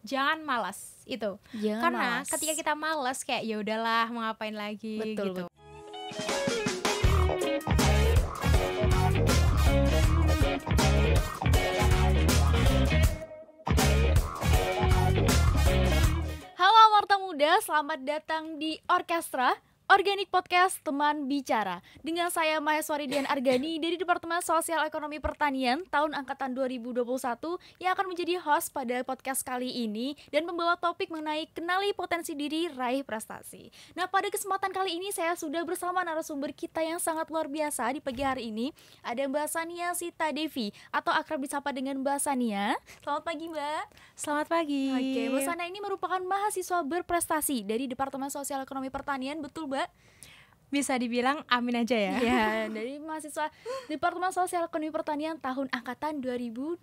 jangan malas itu. Karena ketika kita malas kayak ya udahlah mau ngapain lagi. Betul. Halo Amarta Muda, selamat datang di Orkestra Organik Podcast Teman Bicara. Dengan saya Maheswari Dian Argani dari Departemen Sosial Ekonomi Pertanian tahun angkatan 2021 yang akan menjadi host pada podcast kali ini dan membawa topik mengenai kenali potensi diri, raih prestasi. Nah, pada kesempatan kali ini saya sudah bersama narasumber kita yang sangat luar biasa di pagi hari ini. Ada Mbak Sania Sita Devi atau akrab disapa dengan Mbak Sania. Selamat pagi, Mbak. Selamat pagi. Oke, Mbak Sania ini merupakan mahasiswa berprestasi dari Departemen Sosial Ekonomi Pertanian, betul, Mbak? Bisa dibilang amin aja ya. Iya, dari mahasiswa Departemen Sosial Ekonomi Pertanian tahun angkatan 2020.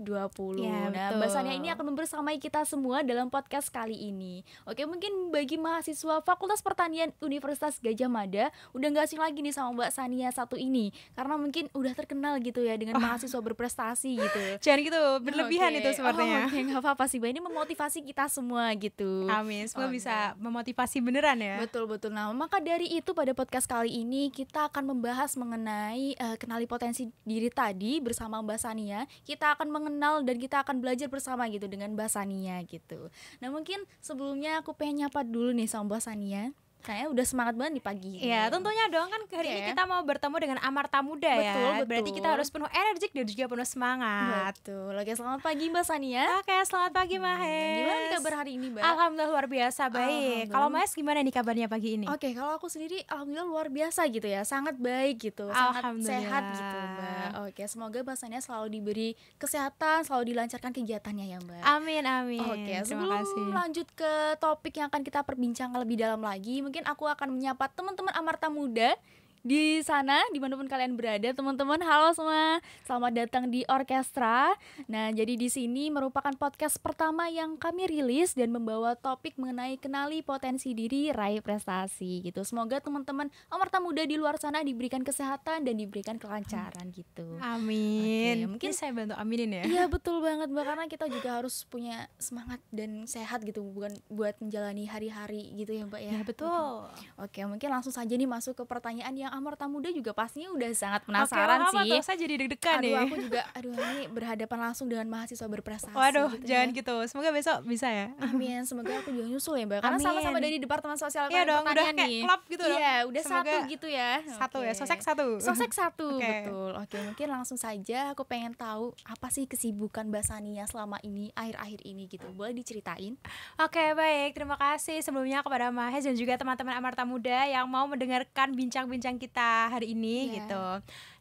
Ya, nah, betul. Mbak Sania ini akan membersamai kita semua dalam podcast kali ini. Oke, mungkin bagi mahasiswa Fakultas Pertanian Universitas Gadjah Mada udah gak asing lagi nih sama Mbak Sania satu ini, karena mungkin udah terkenal gitu ya dengan mahasiswa berprestasi gitu. Jangan gitu, berlebihan itu sepertinya. Oke, gak apa-apa sih, Mbak. Ini memotivasi kita semua gitu. Amin, semoga bisa memotivasi beneran ya. Betul. Nah, maka dari itu pada podcast kali ini kita akan membahas mengenai kenali potensi diri tadi bersama Mbak Sania. Kita akan mengenal dan kita akan belajar bersama gitu dengan Mbak Sania gitu. Nah, mungkin sebelumnya aku pengen nyapa dulu nih sama Mbak Sania. Kayaknya udah semangat banget di pagi ini. Iya, tentunya dong, kan hari ini kita mau bertemu dengan Amarta Muda ya. Betul. Berarti kita harus penuh energik dan juga penuh semangat. Betul. Oke, selamat pagi Mbak Sania. Oke, selamat pagi Mahes. Gimana nih kabar hari ini, Mbak? Alhamdulillah luar biasa baik. Kalau Mahes gimana nih kabarnya pagi ini? Oke, kalau aku sendiri alhamdulillah luar biasa gitu ya. Sangat baik gitu, sangat sehat gitu, Mbak. Oke, semoga Mbak Sania selalu diberi kesehatan, selalu dilancarkan kegiatannya ya, Mbak. Amin. Oke, sebelum lanjut ke topik yang akan kita perbincangkan lebih dalam lagi, mungkin aku akan menyapa teman-teman Amarta Muda di sana, dimanapun kalian berada, teman-teman. Halo semua, selamat datang di Orkestra. Nah, jadi di sini merupakan podcast pertama yang kami rilis dan membawa topik mengenai kenali potensi diri, raih prestasi gitu. Semoga teman-teman Amarta Muda di luar sana diberikan kesehatan dan diberikan kelancaran gitu. Amin. Oke, mungkin saya bantu aminin ya. Iya, betul banget, Mbak, karena kita juga harus punya semangat dan sehat gitu, bukan buat menjalani hari-hari gitu ya, Mbak ya. Ya, betul. Oke, mungkin langsung saja nih masuk ke pertanyaan yang Amarta Muda juga pastinya udah sangat penasaran sih. Tuh, saya jadi deg-degan nih. Aku juga, ini berhadapan langsung dengan mahasiswa berprestasi. Waduh, gitu jangan ya. gitu. Semoga besok bisa ya. Amin, semoga aku juga nyusul ya, Mbak. Karena sama-sama dari Departemen Sosial Ekonomi Pertanian udah kayak nih. klub gitu. Iya, udah semoga satu gitu ya. Satu ya, sosek satu. Betul. Oke, mungkin langsung saja aku pengen tahu apa sih kesibukan Mbak Sania selama ini, akhir-akhir ini gitu. Boleh diceritain? Oke, baik. Terima kasih sebelumnya kepada Mahes dan juga teman-teman Amarta Muda yang mau mendengarkan bincang-bincang kita hari ini gitu.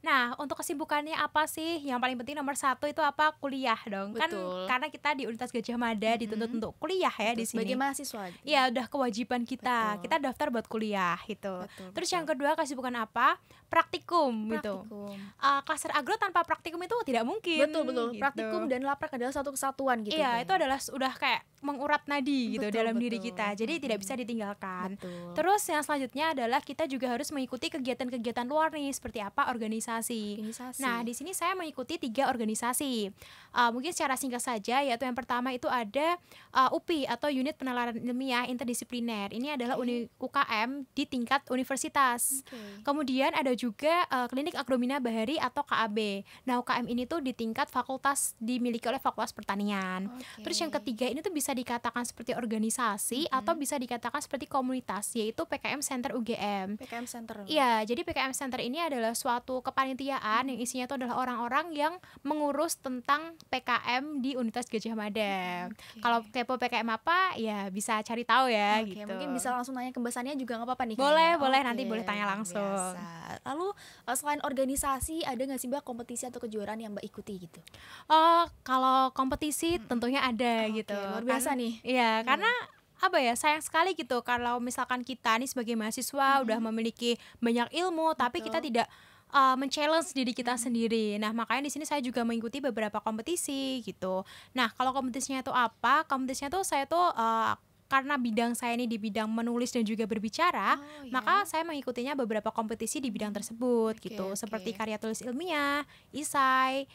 Nah, untuk kesibukannya apa sih? Yang paling penting nomor satu itu apa? Kuliah dong. Betul. Kan karena kita di Universitas Gadjah Mada dituntut untuk kuliah ya di sini. Sebagai mahasiswa gitu. Iya, udah kewajiban kita. Betul. Kita daftar buat kuliah gitu. Terus betul. yang kedua kesibukan apa? Praktikum gitu. Klaster agro tanpa praktikum itu tidak mungkin. Betul. Gitu. Praktikum dan laprak adalah satu kesatuan gitu. Iya, itu adalah udah kayak mengurat nadi gitu dalam diri betul. kita. Jadi tidak bisa ditinggalkan. Betul. Terus yang selanjutnya adalah kita juga harus mengikuti kegiatan-kegiatan luar nih, seperti apa organisasi. Nah, di sini saya mengikuti 3 organisasi. Mungkin secara singkat saja, yaitu yang pertama itu ada UPI atau Unit Penalaran Ilmiah Interdisipliner. Ini adalah UKM di tingkat universitas. Kemudian ada juga Klinik Agromina Bahari atau KAB. Nah, UKM ini tuh di tingkat fakultas, dimiliki oleh Fakultas Pertanian. Terus yang ketiga ini tuh bisa dikatakan seperti organisasi atau bisa dikatakan seperti komunitas, yaitu PKM Center UGM. PKM Center. Iya, jadi PKM Center ini adalah suatu kepanitiaan yang isinya itu adalah orang-orang yang mengurus tentang PKM di Universitas Gadjah Mada. Kalau kepo PKM apa, ya bisa cari tahu ya gitu. Mungkin bisa langsung nanya ke Mbak Sania juga nggak apa-apa nih. Boleh, nanti boleh tanya langsung. Biasa. Lalu selain organisasi, ada nggak sih Mbak kompetisi atau kejuaraan yang Mbak ikuti gitu? Kalau kompetisi tentunya ada gitu. Luar biasa nih. Iya, karena apa ya, sayang sekali gitu kalau misalkan kita nih sebagai mahasiswa udah memiliki banyak ilmu tapi kita tidak men-challenge diri kita sendiri. Nah, makanya di sini saya juga mengikuti beberapa kompetisi gitu. Nah, kalau kompetisinya itu apa? Kompetisinya tuh saya tuh karena bidang saya ini di bidang menulis dan juga berbicara, maka saya mengikutinya beberapa kompetisi di bidang tersebut gitu, seperti karya tulis ilmiah, esai,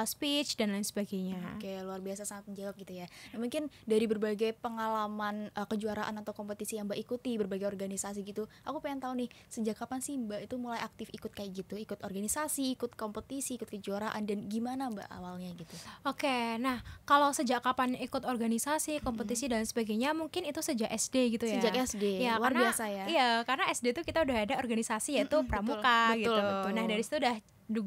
speech dan lain sebagainya. Oke, luar biasa, sangat menjawab gitu ya. Nah, mungkin dari berbagai pengalaman kejuaraan atau kompetisi yang Mbak ikuti, berbagai organisasi gitu, aku pengen tahu nih, sejak kapan sih Mbak itu mulai aktif ikut kayak gitu, ikut organisasi, ikut kompetisi, ikut kejuaraan, dan gimana Mbak awalnya gitu? Oke, nah kalau sejak kapan ikut organisasi, kompetisi dan sebagainya, mungkin itu sejak SD gitu ya. Sejak SD, ya, luar karena, biasa ya. Iya, karena SD tuh kita udah ada organisasi yaitu pramuka gitu. Betul. Nah dari situ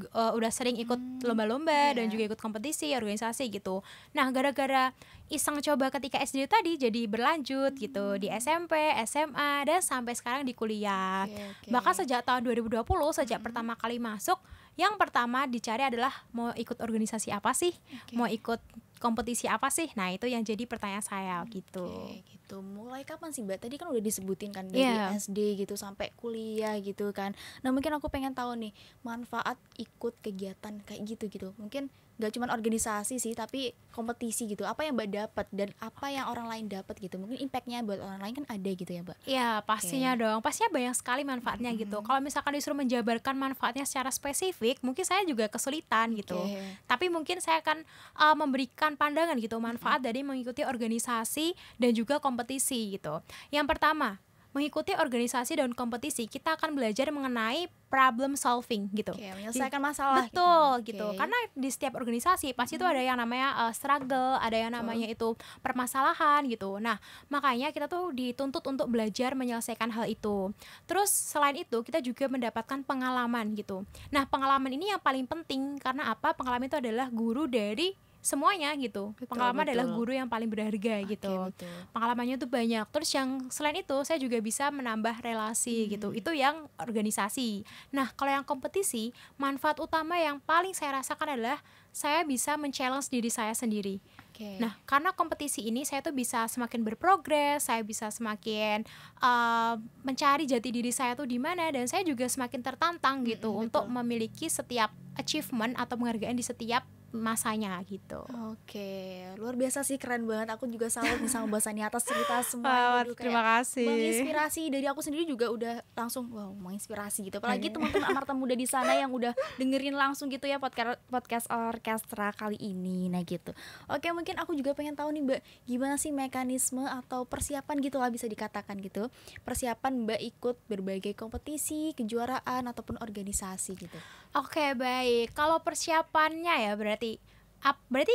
udah sering ikut lomba-lomba dan juga ikut kompetisi, organisasi gitu. Nah gara-gara iseng coba ketika SD tadi jadi berlanjut gitu di SMP, SMA, dan sampai sekarang di kuliah. Bahkan sejak tahun 2020 sejak pertama kali masuk, yang pertama dicari adalah mau ikut organisasi apa sih, mau ikut kompetisi apa sih. Nah itu yang jadi pertanyaan saya gitu. Gitu. Mulai kapan sih Mbak? Tadi kan udah disebutin kan dari SD gitu sampai kuliah gitu kan. Nah mungkin aku pengen tahu nih manfaat ikut kegiatan kayak gitu. Mungkin gak cuma organisasi sih, tapi kompetisi gitu. Apa yang Mbak dapat dan apa yang orang lain dapat gitu. Mungkin impactnya buat orang lain kan ada gitu ya Mbak. Ya pastinya dong, pastinya banyak sekali manfaatnya gitu. Kalau misalkan disuruh menjabarkan manfaatnya secara spesifik, mungkin saya juga kesulitan gitu. Tapi mungkin saya akan memberikan pandangan gitu, manfaat dari mengikuti organisasi dan juga kompetisi gitu. Yang pertama, mengikuti organisasi dan kompetisi, kita akan belajar mengenai problem solving gitu. Menyelesaikan masalah. Betul gitu. Karena di setiap organisasi pasti itu ada yang namanya struggle, ada yang namanya itu permasalahan gitu. Nah, makanya kita tuh dituntut untuk belajar menyelesaikan hal itu. Terus selain itu kita juga mendapatkan pengalaman gitu. Nah, pengalaman ini yang paling penting karena apa? Pengalaman itu adalah guru dari semuanya gitu. Pengalaman adalah guru yang paling berharga gitu. Pengalamannya tuh banyak. Terus yang selain itu saya juga bisa menambah relasi gitu. Itu yang organisasi. Nah kalau yang kompetisi, manfaat utama yang paling saya rasakan adalah saya bisa men-challenge diri saya sendiri. Nah karena kompetisi ini saya tuh bisa semakin berprogres, saya bisa semakin mencari jati diri saya tuh di mana, dan saya juga semakin tertantang gitu untuk memiliki setiap achievement atau penghargaan di setiap masanya gitu. Luar biasa sih, keren banget. Aku juga salut nih sama Mbak Sani atas cerita semua. Terima kasih. Menginspirasi. Dari aku sendiri juga udah langsung menginspirasi gitu. Apalagi teman-teman Amarta Muda di sana yang udah dengerin langsung gitu ya podcast orkestra kali ini. Nah gitu. Oke, mungkin aku juga pengen tahu nih Mbak, gimana sih mekanisme atau persiapan gitu lah bisa dikatakan gitu. Persiapan Mbak ikut berbagai kompetisi, kejuaraan ataupun organisasi gitu. Oke, baik. Kalau persiapannya ya berarti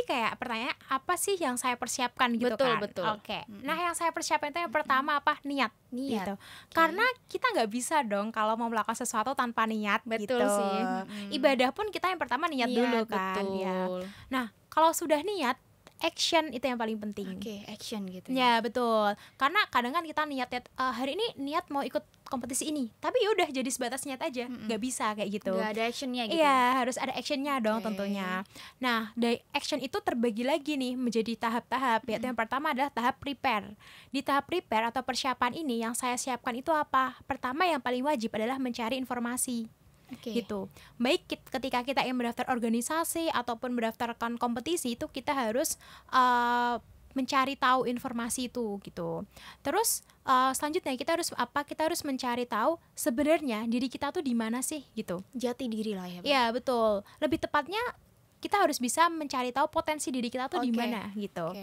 kayak pertanyaan apa sih yang saya persiapkan gitu. Betul. Oke. Nah yang saya persiapkan itu yang pertama apa? Niat gitu. Karena kita nggak bisa dong kalau mau melakukan sesuatu tanpa niat. Betul gitu. Sih. Ibadah pun kita yang pertama niat dulu kan. Ya. Nah kalau sudah niat, action itu yang paling penting. Action gitu ya. Betul. Karena kadang kan kita niat hari ini niat mau ikut kompetisi ini, tapi yaudah jadi sebatas niat aja, nggak bisa kayak gitu. Nggak ada actionnya gitu. Iya, harus ada actionnya dong tentunya. Nah, dari action itu terbagi lagi nih menjadi tahap-tahap. Yaitu yang pertama adalah tahap prepare. Di tahap prepare atau persiapan ini yang saya siapkan itu apa? Pertama yang paling wajib adalah mencari informasi. Gitu. Baik ketika kita ingin mendaftar organisasi ataupun mendaftarkan kompetisi, itu kita harus mencari tahu informasi itu gitu. Terus selanjutnya kita harus mencari tahu sebenarnya diri kita tuh di mana sih gitu. Jati diri lah ya. Iya, betul. Lebih tepatnya kita harus bisa mencari tahu potensi diri kita tuh di mana gitu.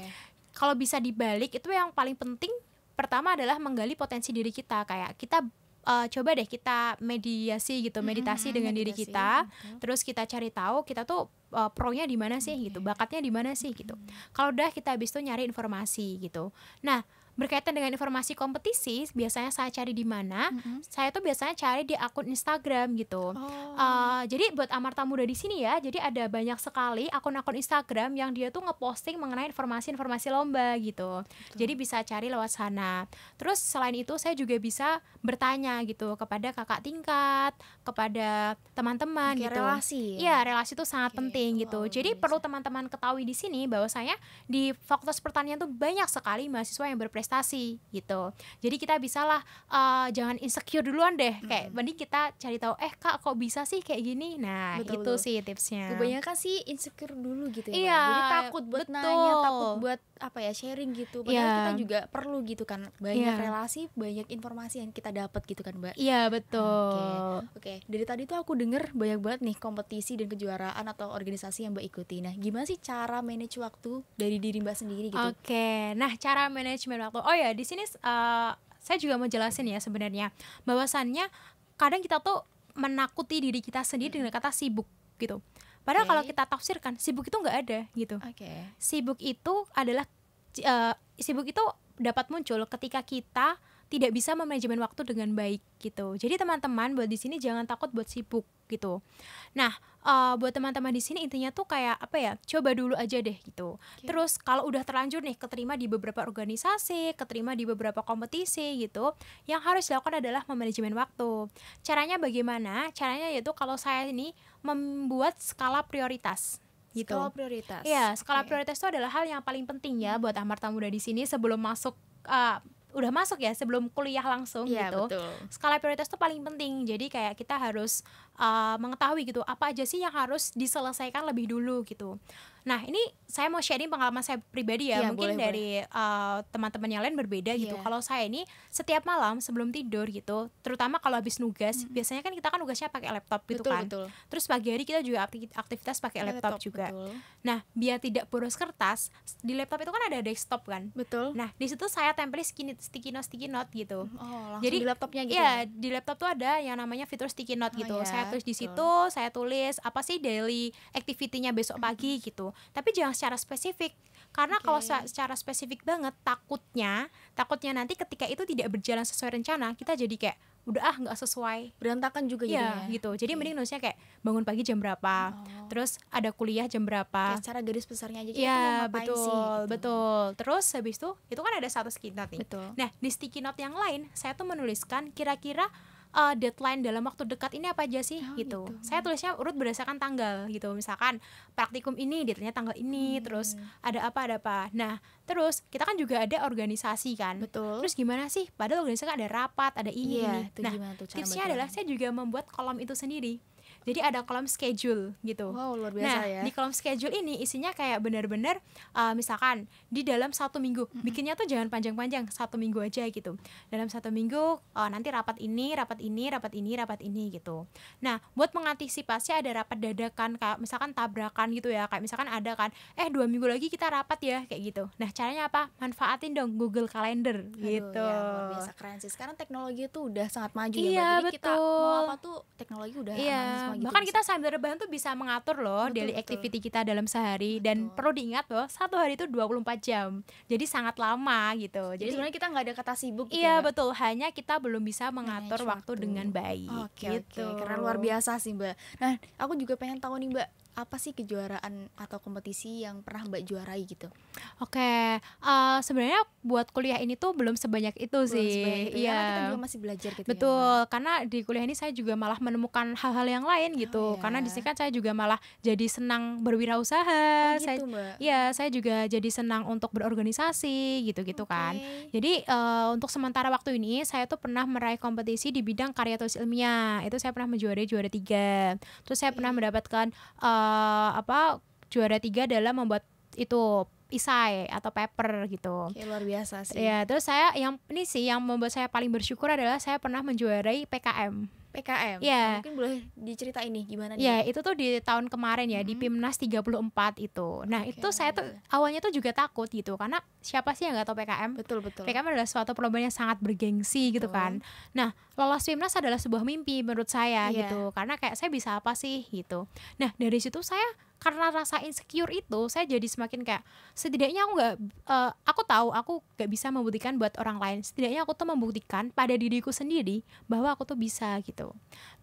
Kalau bisa dibalik, itu yang paling penting pertama adalah menggali potensi diri kita. Kayak kita coba deh kita meditasi dengan diri kita, terus kita cari tahu kita tuh pro-nya di mana sih gitu, bakatnya di mana sih gitu. Kalau udah kita habis itu nyari informasi gitu. Nah berkaitan dengan informasi kompetisi, biasanya saya cari di mana? Saya tuh biasanya cari di akun Instagram gitu. Jadi buat Amarta Muda di sini ya, jadi ada banyak sekali akun-akun Instagram yang dia tuh ngeposting mengenai informasi-informasi lomba gitu. Jadi bisa cari lewat sana. Terus selain itu saya juga bisa bertanya gitu kepada kakak tingkat, kepada teman-teman gitu. Relasi. Iya, relasi itu sangat penting gitu. Jadi perlu teman-teman ketahui di sini bahwasanya di Fakultas Pertanian tuh banyak sekali mahasiswa yang berprestasi prestasi gitu. Jadi kita bisalah jangan insecure duluan deh, kayak mending kita cari tahu Kak kok bisa sih kayak gini. Nah, betul. Sih tipsnya. Kebanyakan sih insecure dulu gitu ya. Iya, Jadi takut buat nanya, takut buat sharing gitu. Padahal kita juga perlu gitu kan. Banyak relasi, banyak informasi yang kita dapat gitu kan, Mbak. Iya, betul. Oke. Dari tadi tuh aku denger banyak banget nih kompetisi dan kejuaraan atau organisasi yang Mbak ikuti. Nah, gimana sih cara manage waktu dari diri Mbak sendiri gitu? Oke. Nah, cara manajemen waktu. Oh ya, di sini saya juga mau jelasin ya sebenarnya bahwasannya kadang kita tuh menakuti diri kita sendiri dengan kata sibuk gitu. Padahal kalau kita tafsirkan sibuk itu nggak ada gitu. Sibuk itu adalah sibuk itu dapat muncul ketika kita tidak bisa memanajemen waktu dengan baik gitu. Jadi teman-teman buat di sini jangan takut buat sibuk gitu. Nah, buat teman-teman di sini intinya tuh kayak apa ya? Coba dulu aja deh gitu. Terus kalau udah terlanjur nih keterima di beberapa organisasi, keterima di beberapa kompetisi gitu, yang harus dilakukan adalah memanajemen waktu. Caranya bagaimana? Caranya yaitu kalau saya ini membuat skala prioritas. Gitu. Skala prioritas. Iya, skala prioritas itu adalah hal yang paling penting ya buat amarta muda di sini sebelum masuk udah masuk ya, sebelum kuliah langsung gitu. Betul. Skala prioritas itu paling penting. Jadi kayak kita harus mengetahui gitu apa aja sih yang harus diselesaikan lebih dulu gitu. Nah, ini saya mau sharing pengalaman saya pribadi ya, mungkin dari teman-teman yang lain berbeda gitu. Kalau saya ini setiap malam sebelum tidur gitu, terutama kalau habis nugas, biasanya kan kita kan nugasnya pakai laptop gitu kan. Terus pagi hari kita juga aktivitas pakai laptop juga. Nah, biar tidak boros kertas, di laptop itu kan ada desktop kan. Nah, di situ saya tempel sticky note gitu. Jadi di laptopnya gitu. Iya, di laptop tuh ada yang namanya fitur sticky note gitu. Saya tulis di situ, saya tulis apa sih daily activity-nya besok pagi gitu. Tapi jangan secara spesifik, karena kalau secara spesifik banget takutnya nanti ketika itu tidak berjalan sesuai rencana, kita jadi kayak udah nggak sesuai, berantakan juga jadinya gitu. Jadi mending nulisnya kayak bangun pagi jam berapa, terus ada kuliah jam berapa, secara garis besarnya aja kita mau ngapain sih gitu. Betul. Terus habis itu kan ada satu sticky note nih. Nah, di sticky note yang lain saya tuh menuliskan kira-kira deadline dalam waktu dekat ini apa aja sih gitu. Saya tulisnya urut berdasarkan tanggal gitu. Misalkan praktikum ini deadline-nya tanggal ini, terus ada apa. Nah, terus kita kan juga ada organisasi kan. Terus gimana sih? Padahal organisasi kan ada rapat, ada ini. Nah, tipsnya adalah saya juga membuat kolom itu sendiri. Jadi ada kolom schedule gitu. Wow, luar biasa ya. Di kolom schedule ini isinya kayak benar-benar misalkan di dalam 1 minggu, bikinnya tuh jangan panjang-panjang, 1 minggu aja gitu. Dalam 1 minggu nanti rapat ini gitu. Nah, buat mengantisipasi ada rapat dadakan kayak misalkan tabrakan gitu ya. Kayak misalkan ada kan 2 minggu lagi kita rapat ya kayak gitu. Nah, caranya apa? Manfaatin dong Google Calendar gitu. Ya, luar biasa keren sih. Sekarang teknologi itu udah sangat maju ya. Jadi kita mau apa tuh teknologi udah aman. Gitu bahkan kita sambil rebahan tuh bisa mengatur loh daily activity kita dalam sehari. Dan perlu diingat loh, 1 hari itu 24 jam, jadi sangat lama gitu. Jadi sebenarnya kita nggak ada kata sibuk gitu. Iya betul, hanya kita belum bisa mengatur waktu dengan baik. Karena luar biasa sih Mbak. Nah, aku juga pengen tahu nih Mbak, apa sih kejuaraan atau kompetisi yang pernah Mbak juarai gitu? Sebenarnya buat kuliah ini tuh belum sebanyak itu sih. Iya, karena kita juga masih belajar gitu. Betul, karena di kuliah ini saya juga malah menemukan hal-hal yang lain gitu. Karena di sini kan saya juga malah jadi senang berwirausaha. Saya juga jadi senang untuk berorganisasi gitu-gitu kan. Jadi untuk sementara waktu ini saya tuh pernah meraih kompetisi di bidang karya tulis ilmiah. Itu saya pernah menjuarai juara 3. Terus saya pernah mendapatkan juara 3 dalam membuat itu isai atau paper gitu. Luar biasa sih. Ya, terus saya yang membuat saya paling bersyukur adalah saya pernah menjuarai PKM. Ya. Mungkin boleh diceritain nih gimana nih? Ya, itu tuh di tahun kemarin ya, di PIMNAS 34 itu. Nah, itu saya tuh awalnya tuh juga takut gitu, karena siapa sih yang nggak tahu PKM? Betul. PKM adalah suatu perlombaan yang sangat bergengsi gitu kan. Nah, lolos PIMNAS adalah sebuah mimpi menurut saya gitu, karena kayak saya bisa apa sih gitu. Nah, dari situ saya karena rasa insecure itu, saya jadi semakin kayak setidaknya aku tahu aku gak bisa membuktikan buat orang lain. Setidaknya aku tuh membuktikan pada diriku sendiri bahwa aku tuh bisa gitu.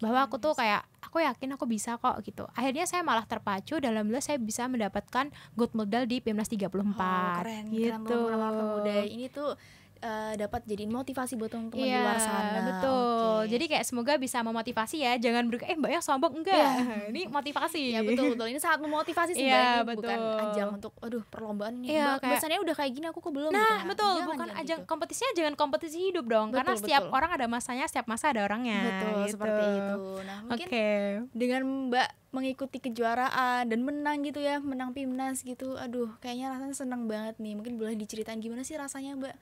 Bahwa aku tuh kayak aku yakin aku bisa kok gitu. Akhirnya saya malah terpacu, dalam saya bisa mendapatkan gold medal di PIMNAS 34. Keren gitu. Muda ini tuh dapat jadiin motivasi buat teman-teman di luar sana. Betul. Jadi kayak semoga bisa memotivasi ya, jangan Mbak ya sombong, enggak. Ini motivasi. Ya betul. Ini sangat memotivasi sebenarnya, bukan ajang untuk aduh perlombaan nih. Bahasanya udah kayak gini aku kok belum. Nah, gitu, betul. Bukan ajang gitu. Kompetisinya jangan kompetisi hidup dong, karena setiap orang ada masanya, setiap masa ada orangnya. Betul, gitu. Seperti itu. Nah, mungkin dengan Mbak mengikuti kejuaraan dan menang gitu ya, menang PIMNAS gitu, aduh kayaknya rasanya senang banget nih. Mungkin boleh diceritain gimana sih rasanya, Mbak?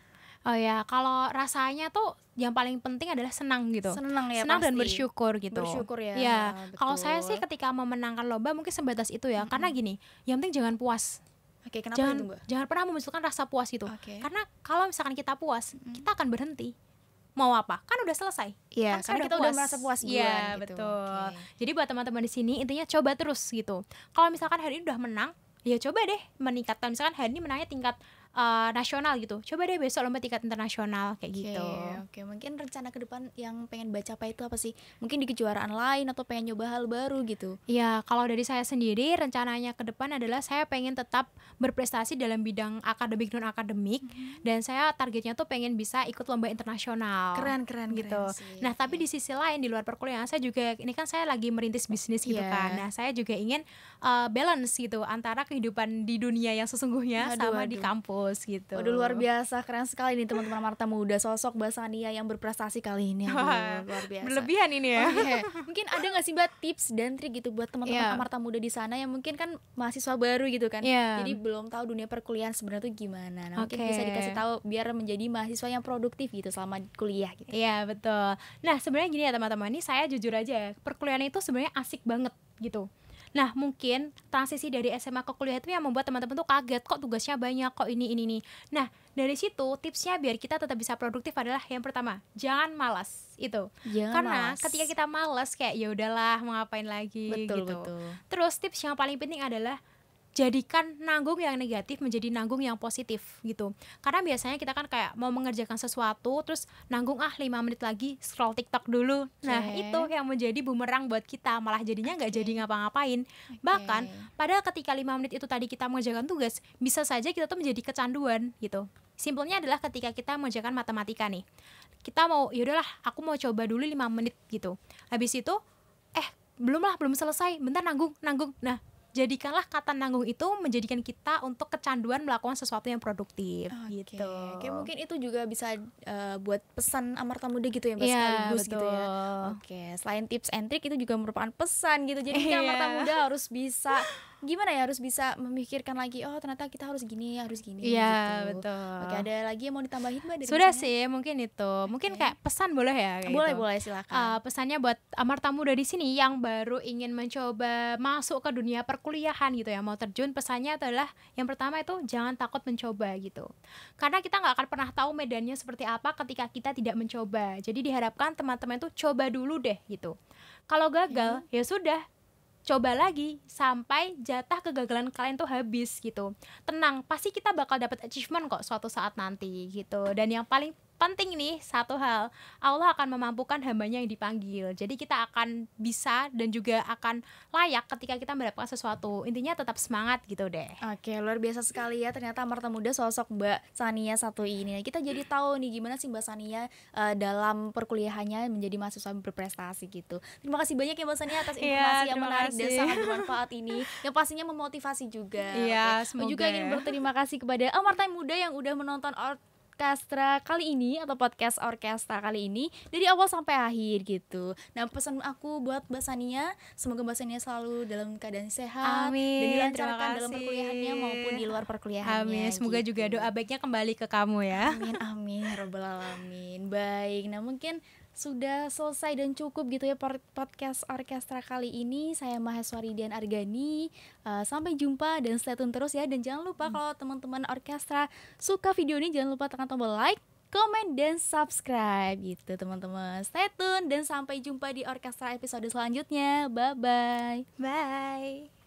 Oh ya, kalau rasanya tuh yang paling penting adalah senang gitu. Senang ya, senang pasti. Dan bersyukur gitu. Bersyukur ya. Ya, kalau saya sih ketika memenangkan lomba mungkin sebatas itu ya. Karena gini, yang penting jangan puas. Oke, kenapa itu, Mbak? Jangan pernah memunculkan rasa puas itu. Karena kalau misalkan kita puas, kita akan berhenti. Mau apa? Kan udah selesai. Iya, kan karena kita udah merasa puas duluan. Iya, gitu. Betul. Jadi buat teman-teman di sini intinya coba terus gitu. Kalau misalkan hari ini udah menang, ya coba deh meningkatkan. Misalkan hari ini menangnya tingkat nasional gitu, coba deh besok lomba tingkat internasional kayak gitu. Oke, mungkin rencana ke depan yang pengen Mbak capai itu apa sih? Mungkin di kejuaraan lain atau pengen nyoba hal baru gitu? Ya, kalau dari saya sendiri rencananya ke depan adalah saya pengen tetap berprestasi dalam bidang akademik non akademik, dan saya targetnya tuh pengen bisa ikut lomba internasional. Keren gitu. Sih. Nah, tapi di sisi lain di luar perkuliahan saya juga, ini kan saya lagi merintis bisnis gitu kan. Nah, saya juga ingin balance gitu antara kehidupan di dunia yang sesungguhnya sama di kampus gitu. Waduh, luar biasa, keren sekali nih teman-teman Amarta Muda, sosok Mbak Sania yang berprestasi kali ini. Luar biasa. Berlebihan ini ya. Mungkin ada nggak sih Mbak tips dan trik gitu buat teman-teman Amarta Muda di sana yang mungkin kan mahasiswa baru gitu kan, jadi belum tahu dunia perkuliahan sebenarnya tuh gimana. Nah, mungkin bisa dikasih tahu biar menjadi mahasiswa yang produktif gitu selama kuliah gitu. Iya, betul. Nah, sebenarnya gini ya teman-teman, ini saya jujur aja, perkuliahan itu sebenarnya asik banget gitu. Nah, mungkin transisi dari SMA ke kuliah itu yang membuat teman-teman tuh kaget, kok tugasnya banyak, kok ini. Nah, dari situ tipsnya biar kita tetap bisa produktif adalah yang pertama, jangan malas itu. Karena ketika kita malas kayak ya udahlah mau ngapain lagi gitu. Terus tips yang paling penting adalah jadikan nanggung yang negatif menjadi nanggung yang positif gitu. Karena biasanya kita kan kayak mau mengerjakan sesuatu terus nanggung 5 menit lagi scroll TikTok dulu. Nah, itu yang menjadi bumerang buat kita, malah jadinya nggak jadi ngapa-ngapain. Bahkan padahal ketika 5 menit itu tadi kita mengerjakan tugas, bisa saja kita tuh menjadi kecanduan gitu. Simpelnya adalah ketika kita mengerjakan matematika nih. Kita mau yaudahlah aku mau coba dulu 5 menit gitu. Habis itu belum selesai, bentar nanggung. Nah, jadikanlah kata nanggung itu menjadikan kita untuk kecanduan melakukan sesuatu yang produktif gitu. Oke, mungkin itu juga bisa buat pesan Amarta Muda gitu ya, Mbak, sekaligus gitu ya. Oke, selain tips and trick itu juga merupakan pesan gitu. Jadi Amarta Muda harus bisa harus bisa memikirkan lagi, oh ternyata kita harus gini Iya, gitu. Betul. Oke, ada lagi yang mau ditambahin Mbak dari Sudah pesannya? sih, mungkin itu. Mungkin kayak pesan boleh ya kayak Boleh silakan. Pesannya buat Amarta Muda di sini yang baru ingin mencoba masuk ke dunia perkuliahan gitu ya, mau terjun, pesannya adalah yang pertama itu jangan takut mencoba gitu. Karena kita nggak akan pernah tahu medannya seperti apa ketika kita tidak mencoba. Jadi diharapkan teman-teman itu coba dulu deh gitu. Kalau gagal ya sudah, coba lagi sampai jatah kegagalan kalian tuh habis gitu. Tenang, pasti kita bakal dapat achievement kok suatu saat nanti gitu. Dan yang paling penting nih satu hal, Allah akan memampukan hambanya yang dipanggil. Jadi kita akan bisa dan juga akan layak ketika kita mendapatkan sesuatu. Intinya tetap semangat gitu deh. Oke, luar biasa sekali ya ternyata Amarta Muda sosok Mbak Sania satu ini. Kita jadi tahu nih gimana sih Mbak Sania dalam perkuliahannya menjadi mahasiswa berprestasi gitu. Terima kasih banyak ya Mbak Sania atas informasi yang menarik dan sangat bermanfaat ini, yang pastinya memotivasi juga. Iya, semoga. Juga ingin berterima kasih kepada Amarta Muda yang udah menonton orkestra kali ini atau podcast orkestra kali ini dari awal sampai akhir gitu. Nah, pesan aku buat Mbak Sania, semoga Mbak Sania selalu dalam keadaan sehat. Amin. Dan dilancarkan dalam perkuliahannya maupun di luar perkuliahannya. Amin. Semoga gitu. juga doa baiknya kembali ke kamu ya. Amin ya rabbal alamin. Baik, nah mungkin sudah selesai dan cukup gitu ya podcast orkestra kali ini. Saya Maheswari Dian Argani. Sampai jumpa dan stay tune terus ya. Dan jangan lupa kalau teman-teman orkestra suka video ini, jangan lupa tekan tombol like, komen, dan subscribe gitu teman-teman. Stay tune dan sampai jumpa di orkestra episode selanjutnya. Bye-bye. Bye.